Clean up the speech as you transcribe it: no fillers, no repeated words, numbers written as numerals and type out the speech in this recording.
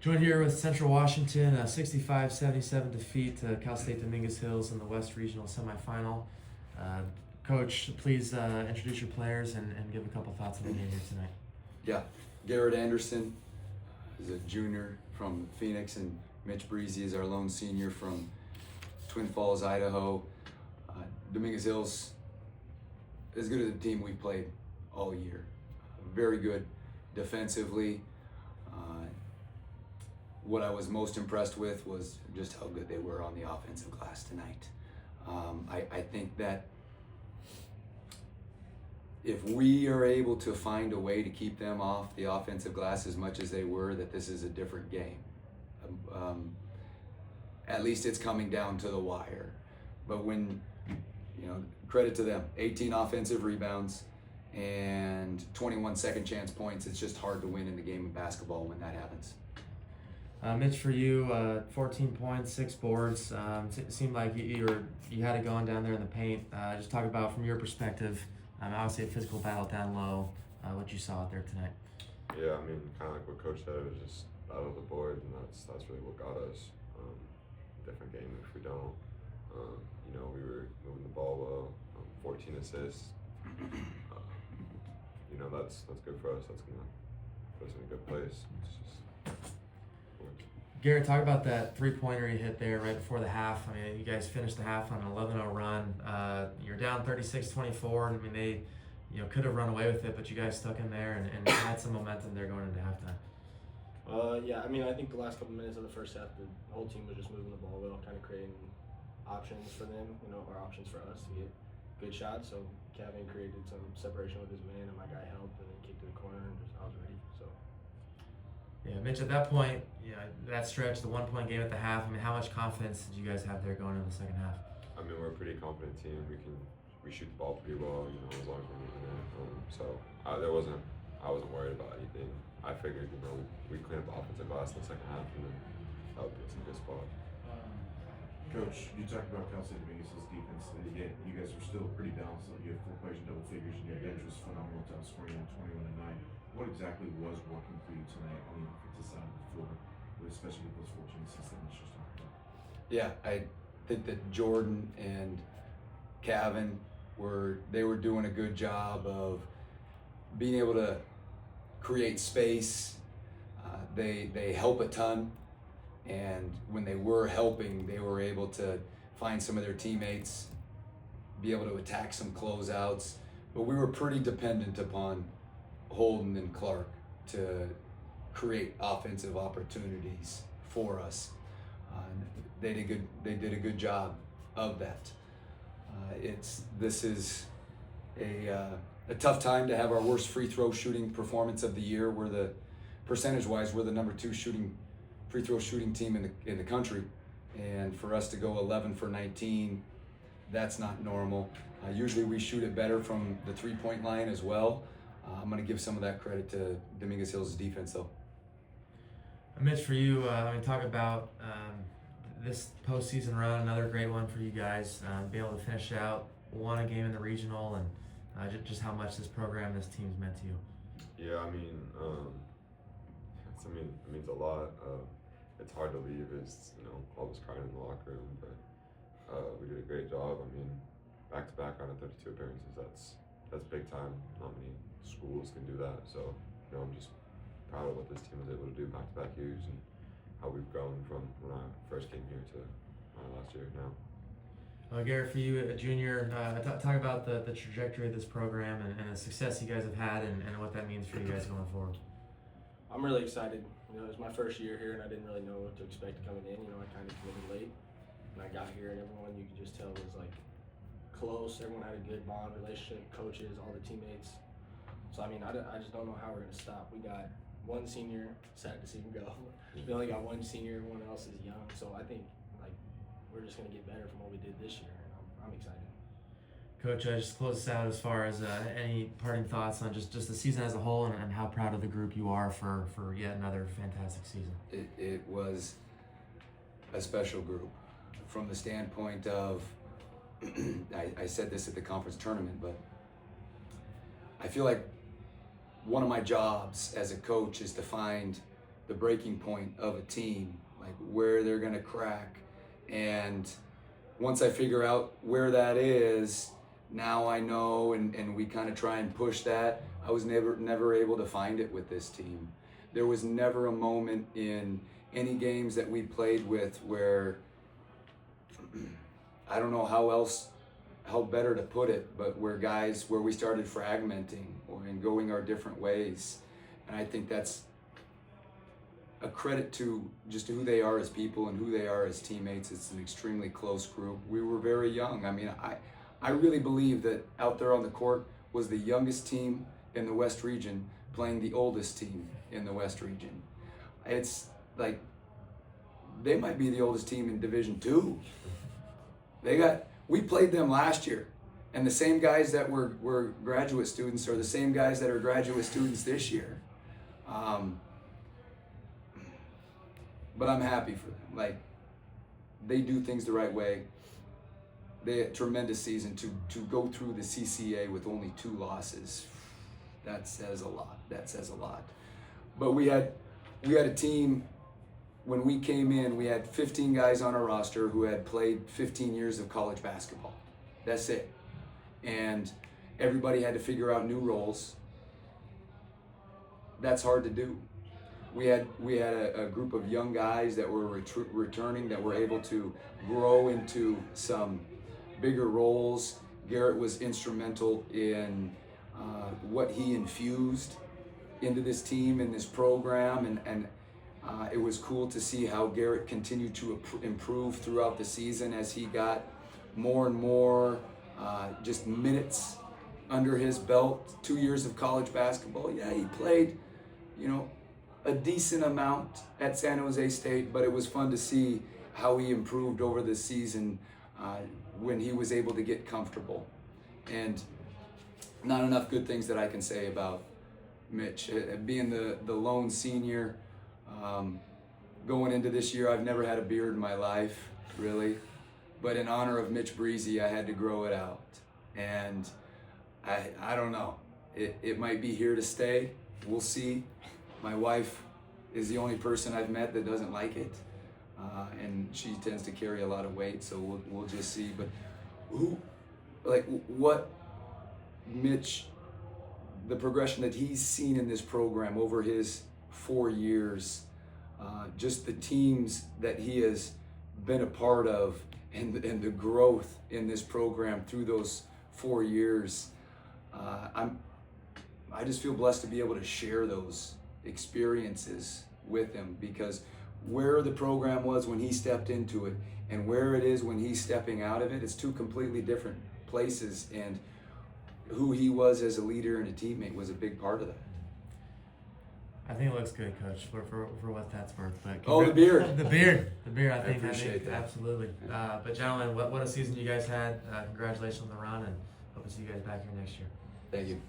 Joined here with Central Washington, a 65-77 defeat to Cal State Dominguez Hills in the West Regional Semifinal. Uh, Coach, please introduce your players and give a couple thoughts on the game here tonight. Yeah, Garrett Anderson is a junior from Phoenix, and Mitch Breezy is our lone senior from Twin Falls, Idaho. Dominguez Hills is as good as the team we've played all year. Very good defensively. What I was most impressed with was just how good they were on the offensive glass tonight. I think that if we are able to find a way to keep them off the offensive glass as much as they were, that this is a different game. At least it's coming down to the wire. But when, credit to them, 18 offensive rebounds and 21 second chance points, it's just hard to win in the game of basketball when that happens. Mitch, for you, 14 points, 6 boards. It seemed like you had it going down there in the paint. Just talk about, from your perspective, obviously a physical battle down low, what you saw out there tonight. Yeah, I mean, kind of like what Coach said, it was just battle of the board, and that's really what got us. Different game if we don't. We were moving the ball well, 14 assists. That's good for us. That's gonna put us in a good place. It's just. Garrett, talk about that three-pointer you hit there right before the half. I mean, you guys finished the half on an 11-0 run. You're down 36-24. I mean, they, could have run away with it, but you guys stuck in there and had some momentum there going into halftime. Yeah, I mean, I think the last couple minutes of the first half, the whole team was just moving the ball well, kind of creating options for them, or options for us to get good shots. So Kevin created some separation with his man, and my guy helped, and then kicked to the corner, and I was ready. So. Yeah, Mitch, at that point, that stretch, the 1 point game at the half, I mean, how much confidence did you guys have there going into the second half? I mean, we're a pretty confident team. We shoot the ball pretty well, as long as we're moving it. I wasn't worried about anything. I figured, we clean up the offensive glass in the second half, and then that would put us in a good spot. Coach, you talked about Cal State Dominguez's defense, and yet you guys were still pretty balanced. You have 4 players in double figures, and your bench was phenomenal, top scoring at 21-9. What exactly was working for you tonight on the offensive side of the floor, especially with those 14 assists that Mitch just talked about? Yeah, I think that Jordan and Kevin were doing a good job of being able to create space. They help a ton, and when they were helping, they were able to find some of their teammates, be able to attack some closeouts. But we were pretty dependent upon Holden and Clark to create offensive opportunities for us. They did a good job of that. This is a tough time to have our worst free throw shooting performance of the year. Percentage-wise, we're the number 2 free throw shooting team in the country, and for us to go 11 for 19, that's not normal. Usually we shoot it better from the 3-point line as well. I'm going to give some of that credit to Dominguez Hills' defense, though. Mitch, for you, talk about this postseason run, another great one for you guys. Be able to finish out, won a game in the regional, and just how much this program, this team's meant to you. Yeah, it means a lot. It's hard to leave. It's all this crying in the locker room, but we did a great job. Back-to-back out of 32 appearances. That's big time. Not many schools can do that. So I'm just proud of what this team was able to do back-to-back years and how we've grown from when I first came here to last year now. Garrett, for you, a junior, talk about the trajectory of this program and the success you guys have had and what that means for you guys going forward. I'm really excited. It was my first year here, and I didn't really know what to expect coming in. I kind of committed late, and I got here, and everyone, you could just tell, was close. Everyone had a good bond relationship, coaches, all the teammates. So I just don't know how we're gonna stop. We got one senior, sad to see him go. We only got one senior, everyone else is young. So I think we're just gonna get better from what we did this year, and I'm excited. Coach, just close us out as far as any parting thoughts on just the season as a whole and how proud of the group you are for yet another fantastic season. It was a special group from the standpoint of, I said this at the conference tournament, but I feel like one of my jobs as a coach is to find the breaking point of a team, like where they're gonna crack. And once I figure out where that is, now I know, and we kind of try and push that. I was never able to find it with this team. There was never a moment in any games that we played with where I don't know how better to put it, but where we started fragmenting and going our different ways. And I think that's a credit to just who they are as people and who they are as teammates. It's an extremely close group. We were very young. I mean, I really believe that out there on the court was the youngest team in the West region playing the oldest team in the West region. It's like they might be the oldest team in Division II. We played them last year, and the same guys that were graduate students are the same guys that are graduate students this year. But I'm happy for them. Like, they do things the right way. They had a tremendous season to go through the CCA with only 2 losses. That says a lot. But we had a team. When we came in, we had 15 guys on our roster who had played 15 years of college basketball. That's it. And everybody had to figure out new roles. That's hard to do. We had a group of young guys that were returning, that were able to grow into some bigger roles. Garrett was instrumental in what he infused into this team, in this program, and it was cool to see how Garrett continued to improve throughout the season as he got more and more just minutes under his belt. 2 years of college basketball. Yeah, he played, a decent amount at San Jose State, but it was fun to see how he improved over the season when he was able to get comfortable. And not enough good things that I can say about Mitch. Being the lone senior, going into this year, I've never had a beard in my life, really. But in honor of Mitch Breezy, I had to grow it out. And I don't know. It might be here to stay. We'll see. My wife is the only person I've met that doesn't like it. And she tends to carry a lot of weight, so we'll just see. But what Mitch, the progression that he's seen in this program over his 4 years, just the teams that he has been a part of, and the growth in this program through those 4 years, I just feel blessed to be able to share those experiences with him, because where the program was when he stepped into it and where it is when he's stepping out of it, it's 2 completely different places, and who he was as a leader and a teammate was a big part of that. I think it looks good, Coach, for what that's worth. But the beard. the beard. I think appreciate that. Absolutely. But gentlemen, what a season you guys had. Congratulations on the run, and hope to see you guys back here next year. Thank you.